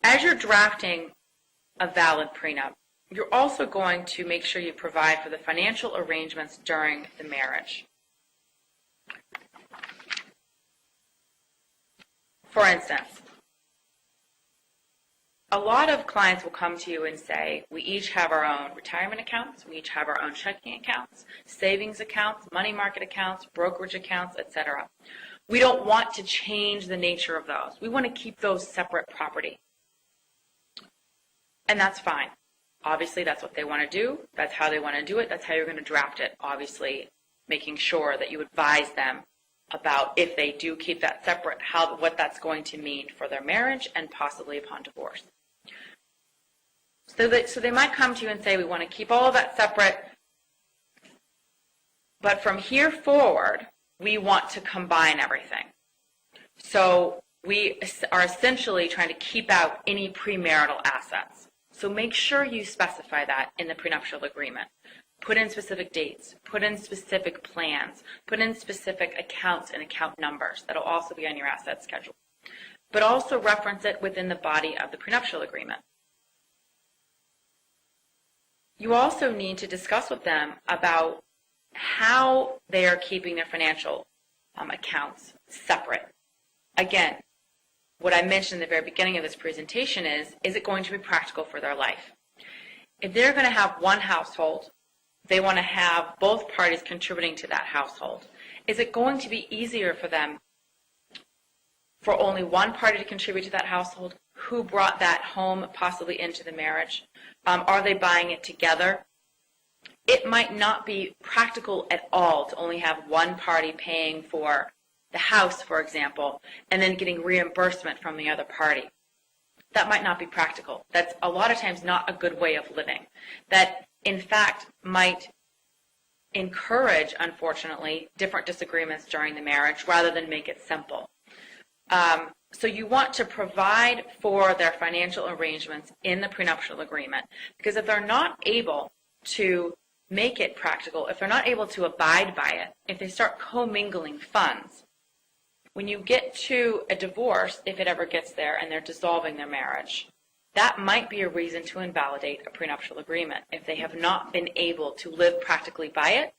As you're drafting a valid prenup, you're also going to make sure you provide for the financial arrangements during the marriage. For instance, a lot of clients will come to you and say, we each have our own retirement accounts, we each have our own checking accounts, savings accounts, money market accounts, brokerage accounts, etc. We don't want to change the nature of those. We want to keep those separate property. And that's fine. Obviously, that's what they want to do. That's how they want to do it. That's how you're going to draft it. Obviously, making sure that you advise them about if they do keep that separate, what that's going to mean for their marriage and possibly upon divorce. So they might come to you and say, we want to keep all of that separate, but from here forward, we want to combine everything. So we are essentially trying to keep out any premarital assets. So make sure you specify that in the prenuptial agreement. Put in specific dates, put in specific plans, put in specific accounts and account numbers. That'll also be on your asset schedule. But also reference it within the body of the prenuptial agreement. You also need to discuss with them about how they are keeping their financial accounts separate. Again, what I mentioned at the very beginning of this presentation is it going to be practical for their life? If they're going to have one household, they want to have both parties contributing to that household. Is it going to be easier for them for only one party to contribute to that household? Who brought that home possibly into the marriage? Are they buying it together? It might not be practical at all to only have one party paying for the house, for example, and then getting reimbursement from the other party. That might not be practical. That's a lot of times not a good way of living. That, in fact, might encourage, unfortunately, different disagreements during the marriage rather than make it simple. So you want to provide for their financial arrangements in the prenuptial agreement, because if they're not able to make it practical, if they're not able to abide by it, if they start commingling funds, when you get to a divorce, if it ever gets there and they're dissolving their marriage, that might be a reason to invalidate a prenuptial agreement if they have not been able to live practically by it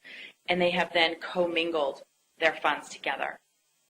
and they have then commingled their funds together.